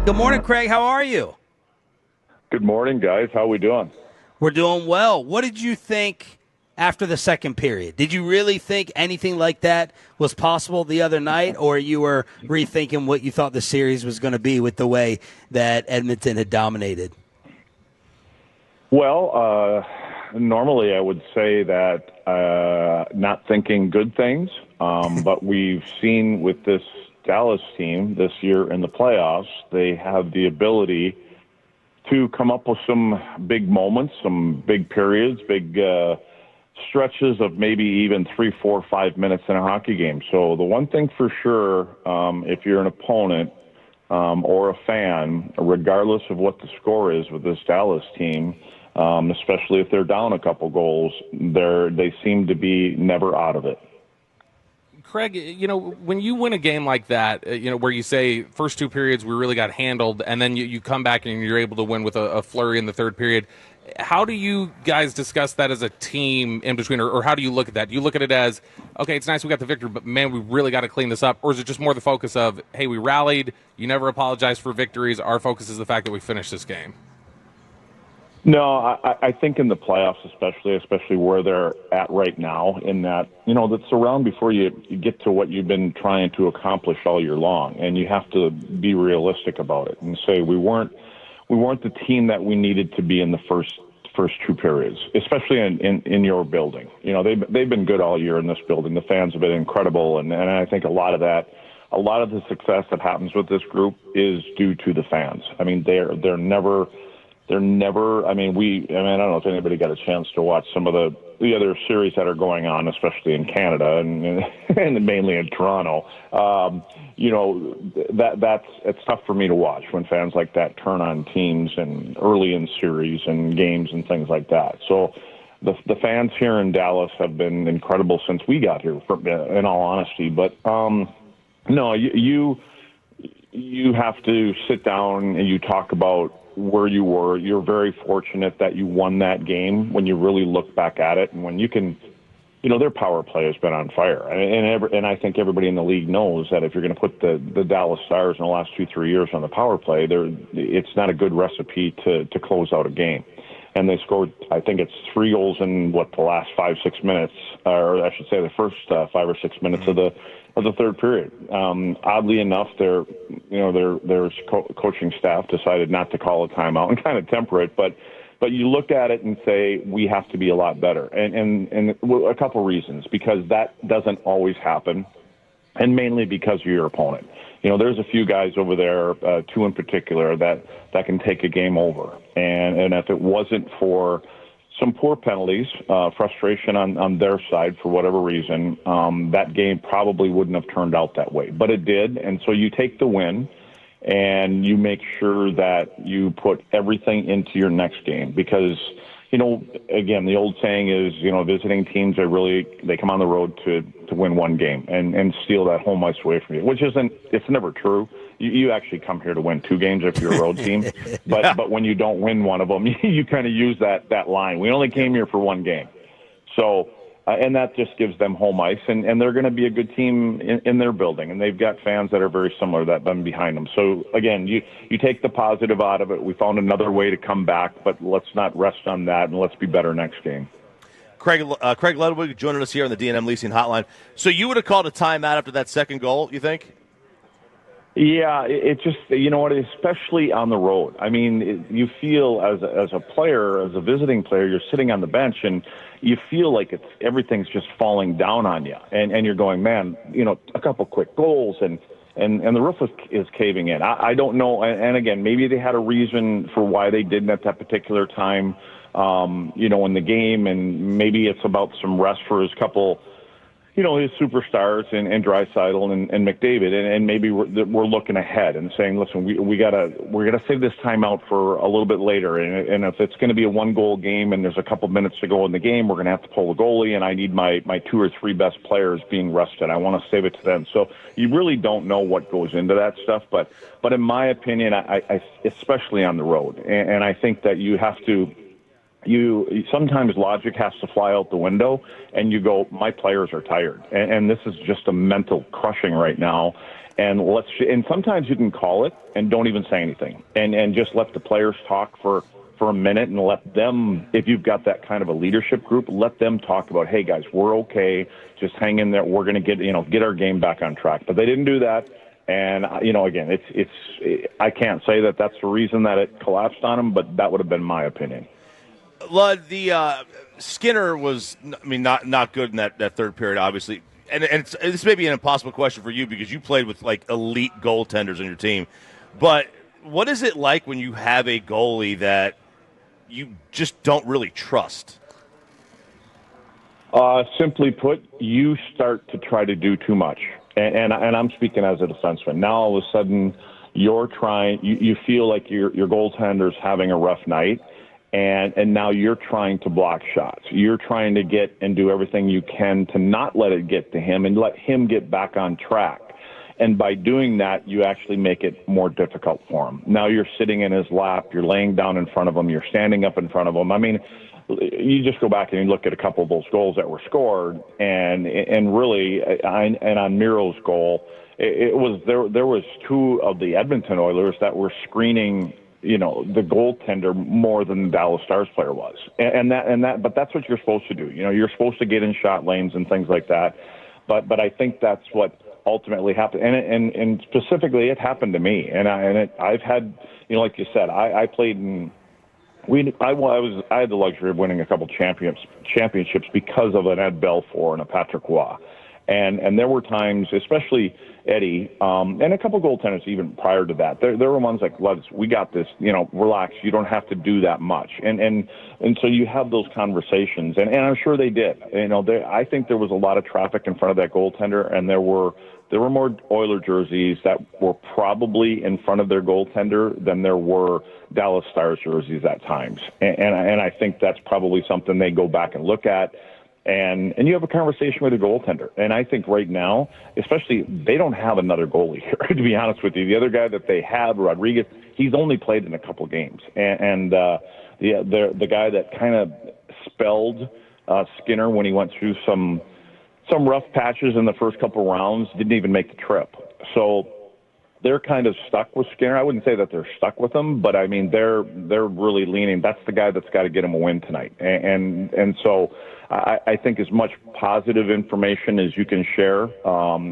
Good morning, Craig. How are you? Good morning, guys. How we doing? We're doing well. What did you think after the second period? Did you really think anything like that was possible the other night, or you were rethinking what you thought the series was going to be with the way that Edmonton had dominated? Well, normally I would say that not thinking good things, but we've seen with this Dallas team this year in the playoffs, they have the ability to come up with some big moments, some big periods, big stretches of maybe even 3, 4, 5 minutes in a hockey game. So the one thing for sure, if you're an opponent or a fan, regardless of what the score is with this Dallas team, especially if they're down a couple goals, they seem to be never out of it. Craig, when you win a game like that, where you say first two periods we really got handled, and then you come back and you're able to win with a flurry in the third period, how do you guys discuss that as a team in between, or how do you look at that? Do you look at it as, okay, it's nice we got the victory, but man, we really got to clean this up? Or is it just more the focus of, hey, we rallied, you never apologize for victories, our focus is the fact that we finished this game? No, I think in the playoffs, especially where they're at right now, in that, that's around before you get to what you've been trying to accomplish all year long, and you have to be realistic about it and say we weren't the team that we needed to be in the first two periods, especially in your building. They've been good all year in this building. The fans have been incredible, and I think a lot of the success that happens with this group is due to the fans. I mean, they're never. I don't know if anybody got a chance to watch some of the other series that are going on, especially in Canada and mainly in Toronto. It's tough for me to watch when fans like that turn on teams and early in series and games and things like that. So the fans here in Dallas have been incredible since we got here, in all honesty. But no, you have to sit down and you talk about where you were. You're very fortunate that you won that game when you really look back at it, and when you can, their power play has been on fire, and I think everybody in the league knows that if you're going to put the Dallas Stars in the last 2-3 years on the power play, it's not a good recipe to close out a game. And they scored, I think it's 3 goals in the last 5-6 minutes, or I should say the first 5 or 6 minutes of the third period. Oddly enough, their coaching staff decided not to call a timeout and kind of temper it, but you look at it and say we have to be a lot better, and a couple reasons, because that doesn't always happen, and mainly because of your opponent. There's a few guys over there, 2 in particular, that can take a game over. And if it wasn't for some poor penalties, frustration on their side for whatever reason, that game probably wouldn't have turned out that way. But it did, and so you take the win, and you make sure that you put everything into your next game. Because, again, the old saying is, visiting teams, they come on the road to win one game and steal that home ice away from you, which it's never true. You actually come here to win 2 games if you're a road team. But when you don't win one of them, you kind of use that line. We only came here for one game. So, and that just gives them home ice, and they're going to be a good team in their building, and they've got fans that are very similar that been behind them. So again, you take the positive out of it. We found another way to come back, but let's not rest on that, and let's be better next game. Craig Ludwig joining us here on the D&M Leasing Hotline. So you would have called a timeout after that second goal, you think? Yeah, it just, especially on the road. I mean, you feel as a player, as a visiting player, you're sitting on the bench and you feel like everything's just falling down on you. And you're going, man, a couple quick goals and the roof is caving in. I don't know. And again, maybe they had a reason for why they didn't at that particular time, in the game. And maybe it's about some rest for his couple, his superstars and Draisaitl and McDavid, and maybe we're looking ahead and saying, listen, we're gonna save this timeout for a little bit later, and if it's going to be a 1-goal game and there's a couple minutes to go in the game, we're going to have to pull the goalie, and I need my 2 or 3 best players being rested. I want to save it to them. So you really don't know what goes into that stuff, but in my opinion, I especially on the road, and I think that you have to. Sometimes logic has to fly out the window, and you go, my players are tired, and this is just a mental crushing right now. And sometimes you can call it and don't even say anything, and just let the players talk for a minute, and let them, if you've got that kind of a leadership group, let them talk about, hey guys, we're okay, just hang in there, we're going to get our game back on track. But they didn't do that, and again, I can't say that that's the reason that it collapsed on them, but that would have been my opinion. Lud, the Skinner was, not good in that third period, obviously. And this may be an impossible question for you because you played with, like, elite goaltenders on your team. But what is it like when you have a goalie that you just don't really trust? Simply put, you start to try to do too much. And I'm speaking as a defenseman. Now, all of a sudden, you feel like your goaltender's having a rough night. And now you're trying to block shots. You're trying to get and do everything you can to not let it get to him and let him get back on track. And by doing that, you actually make it more difficult for him. Now you're sitting in his lap. You're laying down in front of him. You're standing up in front of him. I mean, you just go back and you look at a couple of those goals that were scored, and really, and on Miro's goal, it was there was two of the Edmonton Oilers that were screening, the goaltender more than the Dallas Stars player was. But that's what you're supposed to do. You're supposed to get in shot lanes and things like that. But I think that's what ultimately happened. And specifically, it happened to me. I've had, like you said, I played in, I had the luxury of winning a couple championships because of an Ed Belfour and a Patrick Roy. And there were times, especially Eddie, and a couple goaltenders even prior to that, there were ones like, we got this, relax, you don't have to do that much. And so you have those conversations, and I'm sure they did. I think there was a lot of traffic in front of that goaltender, and there were more Oiler jerseys that were probably in front of their goaltender than there were Dallas Stars jerseys at times. And I think that's probably something they go back and look at. And you have a conversation with a goaltender. And I think right now, especially, they don't have another goalie here, to be honest with you. The other guy that they have, Rodriguez, he's only played in a couple games. And the guy that kind of spelled Skinner when he went through some rough patches in the first couple rounds didn't even make the trip. So they're kind of stuck with Skinner. I wouldn't say that they're stuck with him, but I mean, they're really leaning. That's the guy that's got to get him a win tonight. And so I think as much positive information as you can share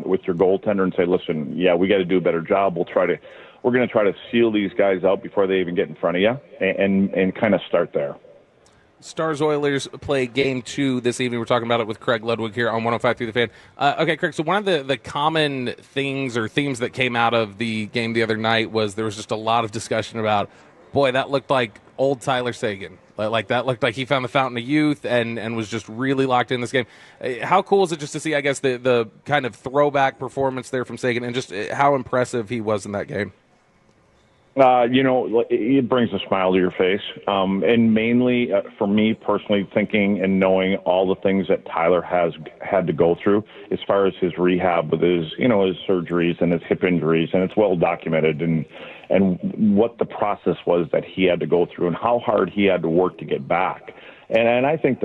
with your goaltender and say, listen, yeah, we got to do a better job. We're going to try to seal these guys out before they even get in front of you and kind of start there. Stars Oilers play Game 2 this evening. We're talking about it with Craig Ludwig here on 105 Through the Fan. Okay, Craig, so one of the common things or themes that came out of the game the other night was there was just a lot of discussion about, boy, that looked like old Tyler Seguin. Like that looked like he found the fountain of youth and was just really locked in this game. How cool is it just to see, I guess, the kind of throwback performance there from Seguin and just how impressive he was in that game? It brings a smile to your face. And mainly for me personally, thinking and knowing all the things that Tyler has had to go through as far as his rehab with his surgeries and his hip injuries, and it's well documented, and what the process was that he had to go through and how hard he had to work to get back. And I think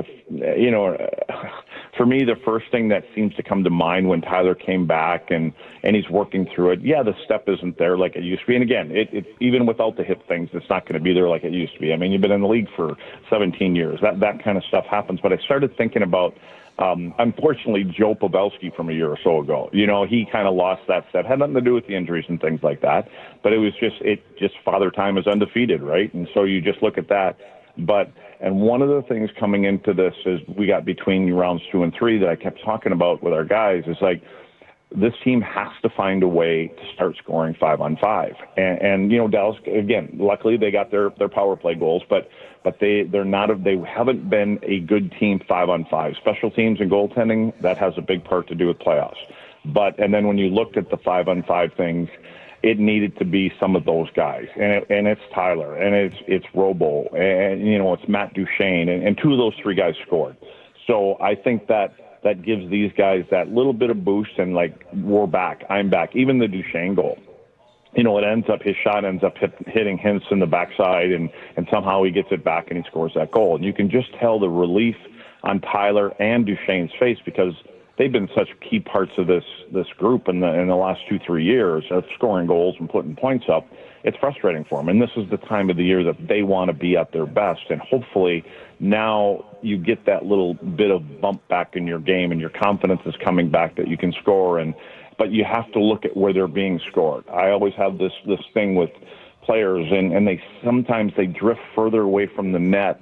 for me, the first thing that seems to come to mind when Tyler came back and he's working through it, yeah, the step isn't there like it used to be. And again, it even without the hip things, it's not going to be there like it used to be. I mean, you've been in the league for 17 years. That kind of stuff happens. But I started thinking about, unfortunately, Joe Pavelski from a year or so ago. He kind of lost that step. Had nothing to do with the injuries and things like that. But it was just Father Time is undefeated, right? And so you just look at that. And one of the things coming into this is we got between rounds 2 and 3 that I kept talking about with our guys is like, this team has to find a way to start scoring 5-on-5. And Dallas, again, luckily they got their power play goals, but they haven't been a good team 5-on-5. Special teams and goaltending, that has a big part to do with playoffs. And then when you looked at the 5-on-5 things, it needed to be some of those guys, and it's Tyler, and it's Robo, and it's Matt Duchene, and 2 of those 3 guys scored. So I think that gives these guys that little bit of boost, and like, we're back, I'm back. Even the Duchene goal, his shot ends up hitting Hintz in the backside, and somehow he gets it back and he scores that goal. And you can just tell the relief on Tyler and Duchene's face because they've been such key parts of this group in the last 2-3 years of scoring goals and putting points up. It's frustrating for them, and this is the time of the year that they want to be at their best, and hopefully now you get that little bit of bump back in your game, and your confidence is coming back that you can score. But you have to look at where they're being scored. I always have this thing with players, and sometimes they drift further away from the net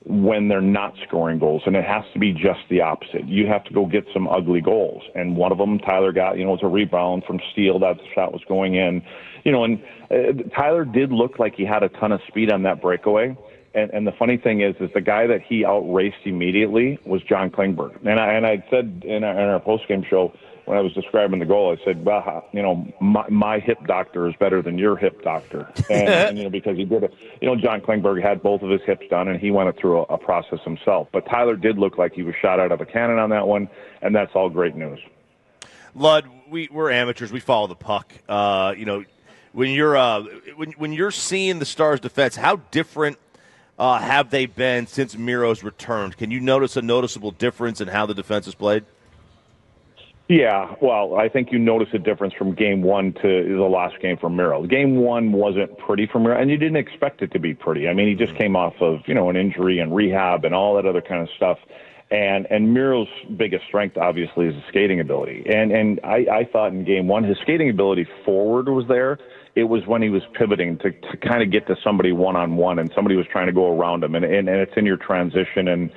when they're not scoring goals, and it has to be just the opposite. You have to go get some ugly goals, and one of them Tyler got, was a rebound from Steele. That shot was going in, and Tyler did look like he had a ton of speed on that breakaway. And the funny thing is the guy that he outraced immediately was John Klingberg. And I said in our postgame show, when I was describing the goal, I said, well, my hip doctor is better than your hip doctor. And because he did it, John Klingberg had both of his hips done, and he went through a process himself. But Tyler did look like he was shot out of a cannon on that one, and that's all great news. Lud, we're amateurs. We follow the puck. When you're seeing the Stars' defense, how different have they been since Miro's returned? Can you notice a noticeable difference in how the defense is played? Yeah, well, I think you notice a difference from game one to the last game for Miro. Game one wasn't pretty for Miro, and you didn't expect it to be pretty. I mean, he just came off of, an injury and rehab and all that other kind of stuff. And Miro's biggest strength, obviously, is his skating ability. And I thought in game one, his skating ability forward was there. It was when he was pivoting to kind of get to somebody one-on-one, and somebody was trying to go around him. And it's in your transition and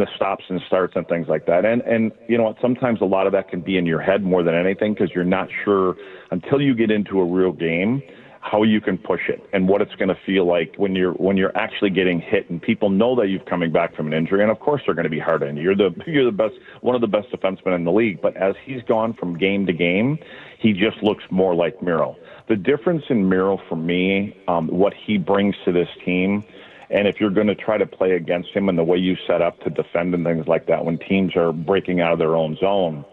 the stops and starts and things like that. And you know what? Sometimes a lot of that can be in your head more than anything, because you're not sure until you get into a real game how you can push it and what it's going to feel like when you're actually getting hit, and people know that you're coming back from an injury, and of course they're going to be hard on you. You're the best, one of the best defensemen in the league. But as he's gone from game to game, he just looks more like Miro. The difference in Miro for me, what he brings to this team, and if you're going to try to play against him and the way you set up to defend and things like that when teams are breaking out of their own zone,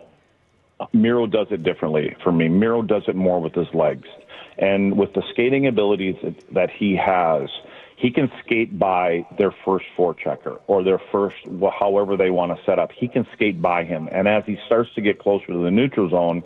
Miro does it differently for me. Miro does it more with his legs. And with the skating abilities that he has, he can skate by their first forechecker or their first, however they want to set up. He can skate by him. And as he starts to get closer to the neutral zone,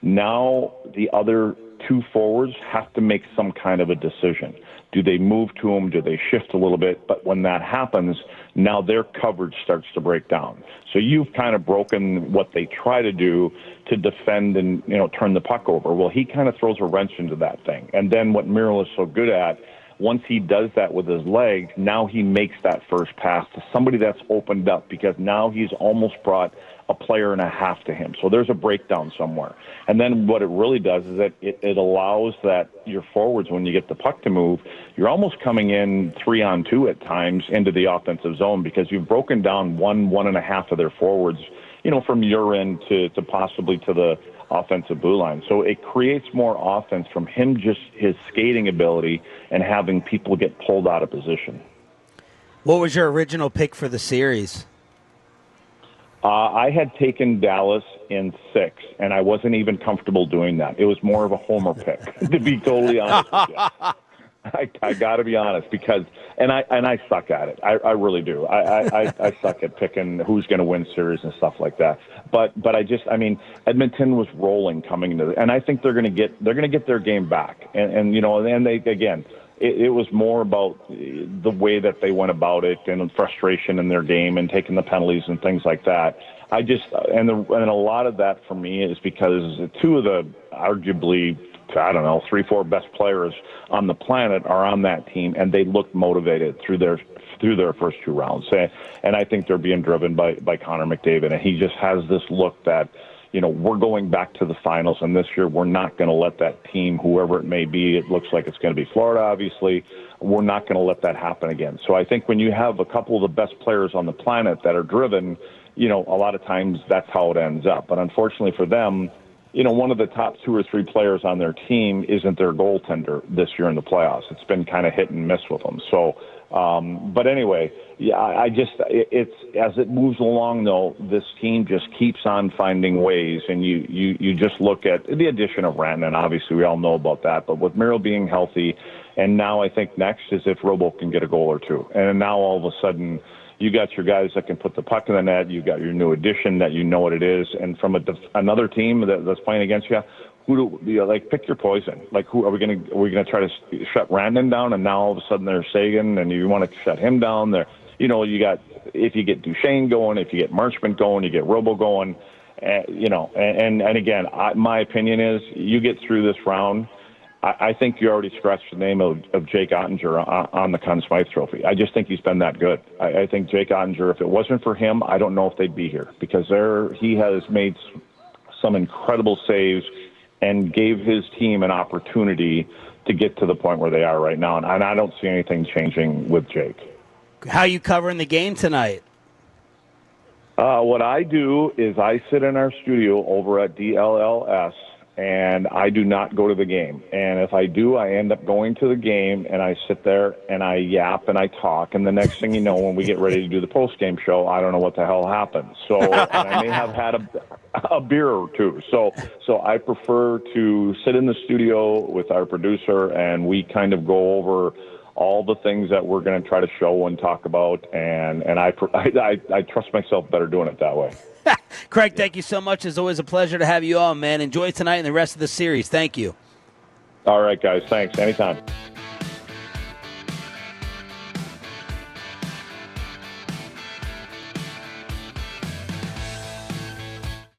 now the other two forwards have to make some kind of a decision. Do they move to him? Do they shift a little bit? But when that happens, now their coverage starts to break down. So you've kind of broken what they try to do to defend and, turn the puck over. Well, he kind of throws a wrench into that thing. And then what Miro is so good at, once he does that with his legs, now he makes that first pass to somebody that's opened up, because now he's almost brought a player and a half to him. So there's a breakdown somewhere. And then what it really does is that it allows that your forwards, when you get the puck to move, you're almost coming in 3-on-2 at times into the offensive zone, because you've broken down one and a half of their forwards, from your end to possibly to the offensive blue line. So it creates more offense from him, just his skating ability and having people get pulled out of position. What was your original pick for the series? I had taken Dallas in 6, and I wasn't even comfortable doing that. It was more of a homer pick, to be totally honest with you. I got to be honest, because I suck at it. I really do. I suck at picking who's going to win series and stuff like that. But Edmonton was rolling coming into and I think they're going to get their game back. And they again. It was more about the way that they went about it and frustration in their game and taking the penalties and things like that. And a lot of that for me is because two of the arguably, 3-4 best players on the planet are on that team, and they look motivated through their first 2 rounds. And I think they're being driven by Connor McDavid, and he just has this look that, we're going back to the finals, and this year we're not going to let that team, whoever it may be, it looks like it's going to be Florida, obviously, we're not going to let that happen again. So I think when you have a couple of the best players on the planet that are driven, a lot of times that's how it ends up. But unfortunately for them, one of the top 2 or 3 players on their team isn't their goaltender this year in the playoffs. It's been kind of hit and miss with them. So, but anyway, yeah, it's as it moves along, though, this team just keeps on finding ways, and you just look at the addition of Rantanen. Obviously, we all know about that, but with Miro being healthy, and now I think next is if Robo can get a goal or 2, and now all of a sudden, You got your guys that can put the puck in the net. You got your new addition that you know what it is. And from another team that's playing against you, pick your poison. Like, who are we gonna try to shut Randon down? And now all of a sudden there's Sagan, and you want to shut him down. There, if you get Duchesne going, if you get Marchment going, you get Robo going. And again, my opinion is you get through this round. I think you already scratched the name of Jake Ottinger on the Conn Smythe Trophy. I just think he's been that good. I think Jake Ottinger, if it wasn't for him, I don't know if they'd be here, because he has made some incredible saves and gave his team an opportunity to get to the point where they are right now. And I don't see anything changing with Jake. How you covering the game tonight? What I do is I sit in our studio over at DLLS, and I do not go to the game. And if I do, I end up going to the game, and I sit there and I yap and I talk. And the next thing you know, when we get ready to do the post-game show, I don't know what the hell happened. So and I may have had a beer or two. So I prefer to sit in the studio with our producer, and we kind of go over all the things that we're going to try to show and talk about. And I trust myself better doing it that way. Craig, thank you so much. It's always a pleasure to have you on, man. Enjoy tonight and the rest of the series. Thank you. All right, guys. Thanks. Anytime.